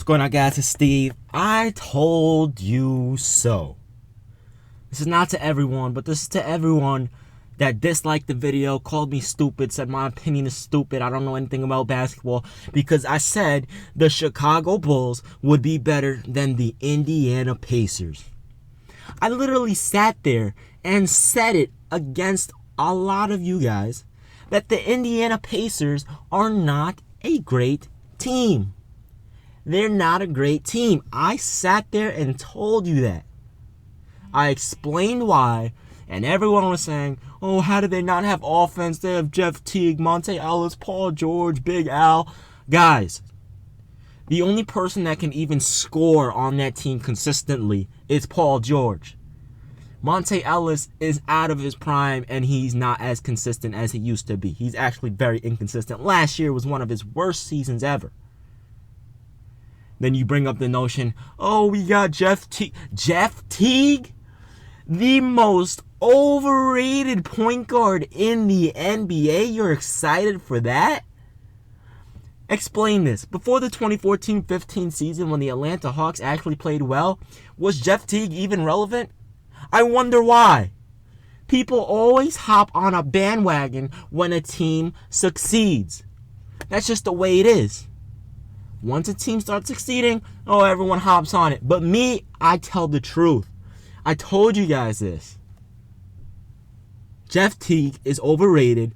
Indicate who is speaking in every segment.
Speaker 1: What's going on, guys? It's Steve. I told you so. This is not to everyone, but this is to everyone that disliked the video, called me stupid, said my opinion is stupid, I don't know anything about basketball, because I said the Chicago Bulls would be better than the Indiana Pacers. I literally sat there and said it against a lot of you guys that the Indiana Pacers are not a great team. They're not a great team. I sat there and told you that. I explained why, and everyone was saying, oh, how do they not have offense? They have Jeff Teague, Monte Ellis, Paul George, Big Al. Guys, the only person that can even score on that team consistently is Paul George. Monte Ellis is out of his prime, and he's not as consistent as he used to be. He's actually very inconsistent. Last year was one of his worst seasons ever. Then you bring up the notion, oh, we got Jeff Teague. Jeff Teague? The most overrated point guard in the NBA? You're excited for that? Explain this. Before the 2014-15 season, when the Atlanta Hawks actually played well, was Jeff Teague even relevant? I wonder why. People always hop on a bandwagon when a team succeeds. That's just the way it is. Once a team starts succeeding, oh, everyone hops on it. But me, I tell the truth. I told you guys this. Jeff Teague is overrated.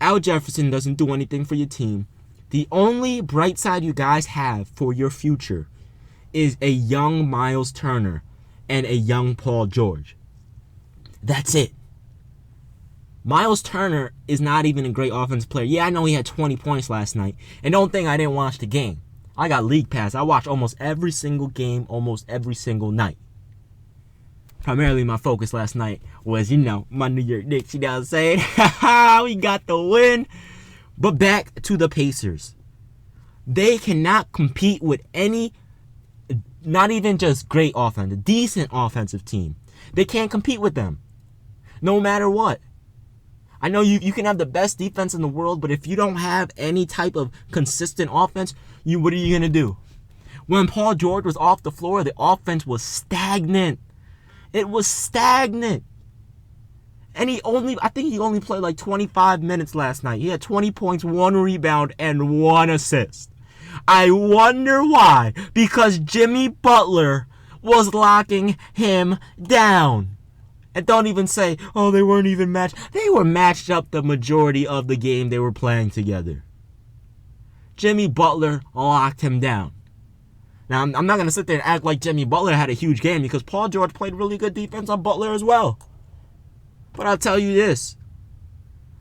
Speaker 1: Al Jefferson doesn't do anything for your team. The only bright side you guys have for your future is a young Miles Turner and a young Paul George. That's it. Miles Turner is not even a great offensive player. Yeah, I know he had 20 points last night. And don't think I didn't watch the game. I got League Pass. I watch almost every single game, almost every single night. Primarily my focus last night was, my New York Knicks, you know what I'm saying? We got the win. But back to the Pacers. They cannot compete with any, not even just great offense, a decent offensive team. They can't compete with them. No matter what. I know you can have the best defense in the world, but if you don't have any type of consistent offense, what are you going to do? When Paul George was off the floor, the offense was stagnant. It was stagnant. And I think he only played like 25 minutes last night. He had 20 points, 1 rebound, and 1 assist. I wonder why. Because Jimmy Butler was locking him down. And don't even say, oh, they weren't even matched. They were matched up the majority of the game they were playing together. Jimmy Butler locked him down. Now, I'm not going to sit there and act like Jimmy Butler had a huge game because Paul George played really good defense on Butler as well. But I'll tell you this.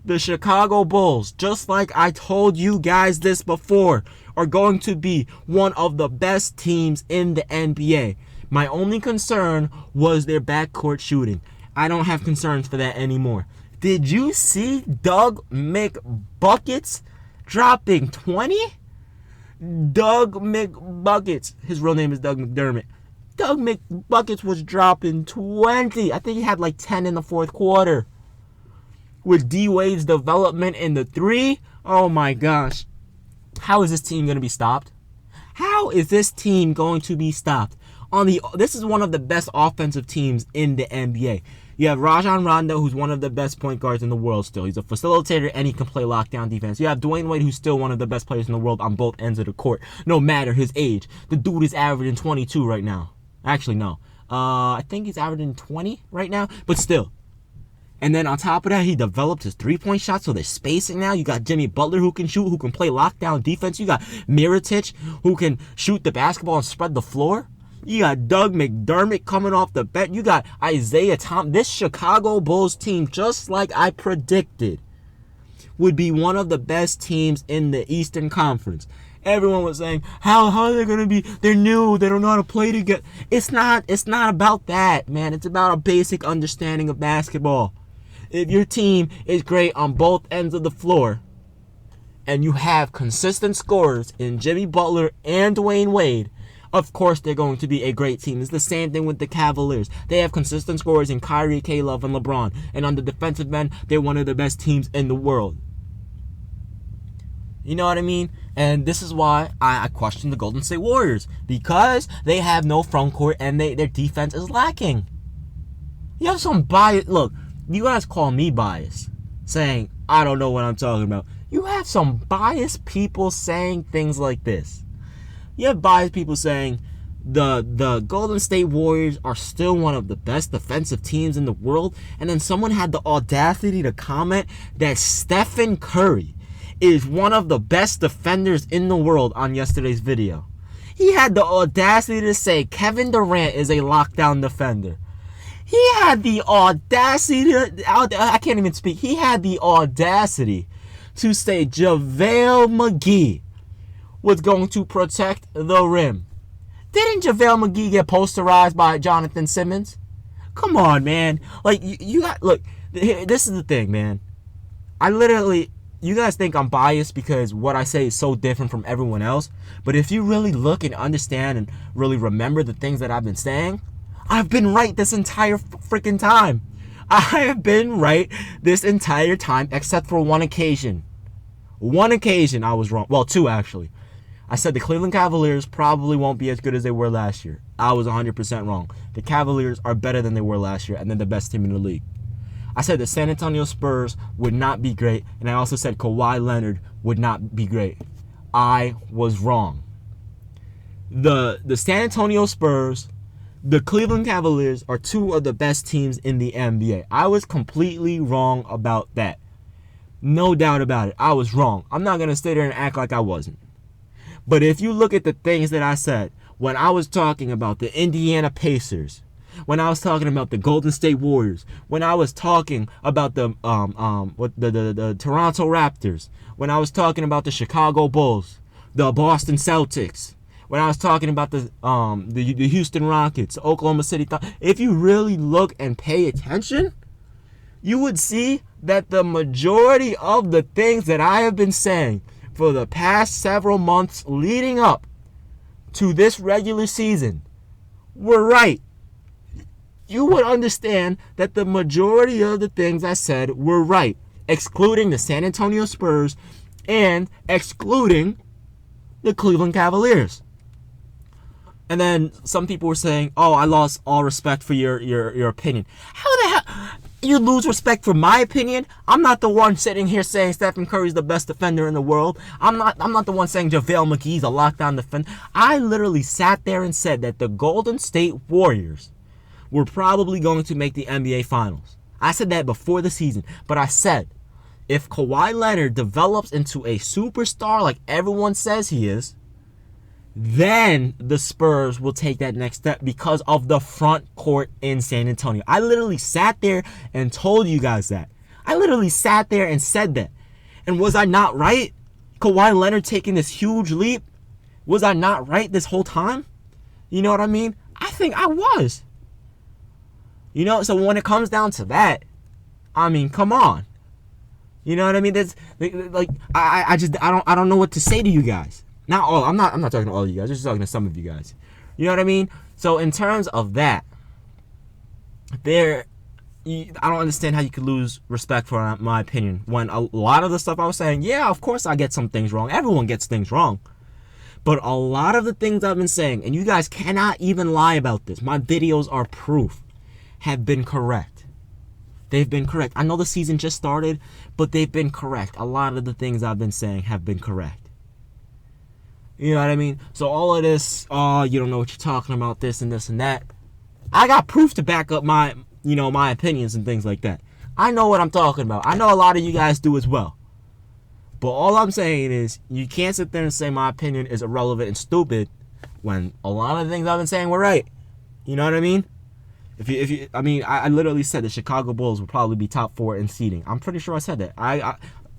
Speaker 1: The Chicago Bulls, just like I told you guys this before, are going to be one of the best teams in the NBA. My only concern was their backcourt shooting. I don't have concerns for that anymore. Did you see Doug McBuckets dropping 20? Doug McBuckets. His real name is Doug McDermott. Doug McBuckets was dropping 20. I think he had like 10 in the fourth quarter. With D-Wade's development in the 3, oh my gosh. How is this team going to be stopped? How is this team going to be stopped? This is one of the best offensive teams in the NBA. You have Rajon Rondo, who's one of the best point guards in the world still. He's a facilitator, and he can play lockdown defense. You have Dwyane Wade, who's still one of the best players in the world on both ends of the court, no matter his age. The dude is averaging 22 right now. Actually, no. I think he's averaging 20 right now, but still. And then on top of that, he developed his three-point shot, so there's spacing now. You got Jimmy Butler, who can shoot, who can play lockdown defense. You got Mirotic, who can shoot the basketball and spread the floor. You got Doug McDermott coming off the bench. You got Isaiah Thomas. This Chicago Bulls team, just like I predicted, would be one of the best teams in the Eastern Conference. Everyone was saying, how are they going to be? They're new. They don't know how to play together. It's not about that, man. It's about a basic understanding of basketball. If your team is great on both ends of the floor, and you have consistent scorers in Jimmy Butler and Dwyane Wade, of course they're going to be a great team. It's the same thing with the Cavaliers. They have consistent scorers in Kyrie, K-Love, and LeBron. And on the defensive end, they're one of the best teams in the world. You know what I mean? And this is why I question the Golden State Warriors, because they have no front court and their defense is lacking. You have some bias. Look, you guys call me biased, saying I don't know what I'm talking about. You have some biased people saying things like this. You have biased people saying the Golden State Warriors are still one of the best defensive teams in the world, and then someone had the audacity to comment that Stephen Curry is one of the best defenders in the world on yesterday's video. He had the audacity to say Kevin Durant is a lockdown defender. He had the audacity I can't even speak. He had the audacity to say JaVale McGee was going to protect the rim. Didn't JaVale McGee get posterized by Jonathan Simmons? Come on, man. Like, you got, look, this is the thing, man. You guys think I'm biased because what I say is so different from everyone else. But if you really look and understand and really remember the things that I've been saying, I've been right this entire freaking time. I have been right this entire time except for one occasion. One occasion I was wrong. Well, two actually. I said the Cleveland Cavaliers probably won't be as good as they were last year. I was 100% wrong. The Cavaliers are better than they were last year, and they're the best team in the league. I said the San Antonio Spurs would not be great, and I also said Kawhi Leonard would not be great. I was wrong. The San Antonio Spurs, the Cleveland Cavaliers are two of the best teams in the NBA. I was completely wrong about that. No doubt about it. I was wrong. I'm not going to sit there and act like I wasn't. But if you look at the things that I said when I was talking about the Indiana Pacers, when I was talking about the Golden State Warriors, when I was talking about the Toronto Raptors, when I was talking about the Chicago Bulls, the Boston Celtics, when I was talking about the Houston Rockets, Oklahoma City Thunder, if you really look and pay attention, you would see that the majority of the things that I have been saying for the past several months leading up to this regular season were right. You would understand that the majority of the things I said were right, excluding the San Antonio Spurs and excluding the Cleveland Cavaliers. And then some people were saying, oh, I lost all respect for your opinion. How the hell you lose respect for my opinion? I'm not the one sitting here saying Stephen Curry's the best defender in the world. I'm not the one saying JaVale McGee's a lockdown defender. I literally sat there and said that the Golden State Warriors were probably going to make the NBA Finals. I said that before the season, but I said if Kawhi Leonard develops into a superstar like everyone says he is, then the Spurs will take that next step because of the front court in San Antonio. I literally sat there and told you guys that. I literally sat there and said that. And was I not right? Kawhi Leonard taking this huge leap? Was I not right this whole time? You know what I mean? I think I was. You know, so when it comes down to that, I mean, come on. You know what I mean? That's like I don't know what to say to you guys. Not all. I'm not talking to all of you guys. I'm just talking to some of you guys. You know what I mean? So in terms of that, I don't understand how you could lose respect for my opinion when a lot of the stuff I was saying, yeah, of course I get some things wrong. Everyone gets things wrong. But a lot of the things I've been saying, and you guys cannot even lie about this, my videos are proof, have been correct. They've been correct. I know the season just started, but they've been correct. A lot of the things I've been saying have been correct. You know what I mean? So all of this, you don't know what you're talking about, this and this and that. I got proof to back up my opinions and things like that. I know what I'm talking about. I know a lot of you guys do as well. But all I'm saying is, you can't sit there and say my opinion is irrelevant and stupid when a lot of the things I've been saying were right. You know what I mean? I literally said the Chicago Bulls would probably be top 4 in seeding. I'm pretty sure I said that.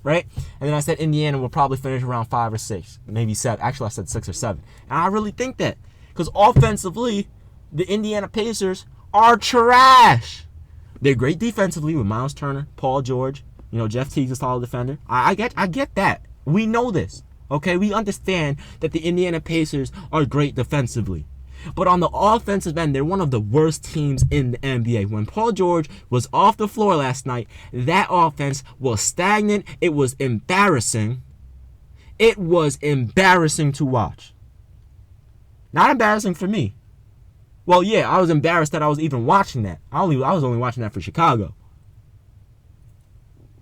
Speaker 1: Right? And then I said Indiana will probably finish around 5 or 6, maybe 7. Actually, I said 6 or 7. And I really think that. Because offensively, the Indiana Pacers are trash. They're great defensively with Miles Turner, Paul George. You know, Jeff Teague's a solid defender. I get that. We know this. Okay? We understand that the Indiana Pacers are great defensively. But on the offensive end, they're one of the worst teams in the NBA. When Paul George was off the floor last night, that offense was stagnant. It was embarrassing. It was embarrassing to watch. Not embarrassing for me. Well, yeah, I was embarrassed that I was even watching that. I was only watching that for Chicago.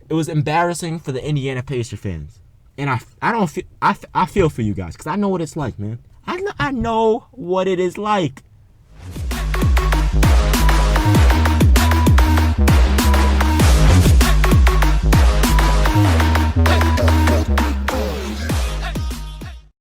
Speaker 1: It was embarrassing for the Indiana Pacers fans. And I feel for you guys because I know what it's like, man. I know what it is like.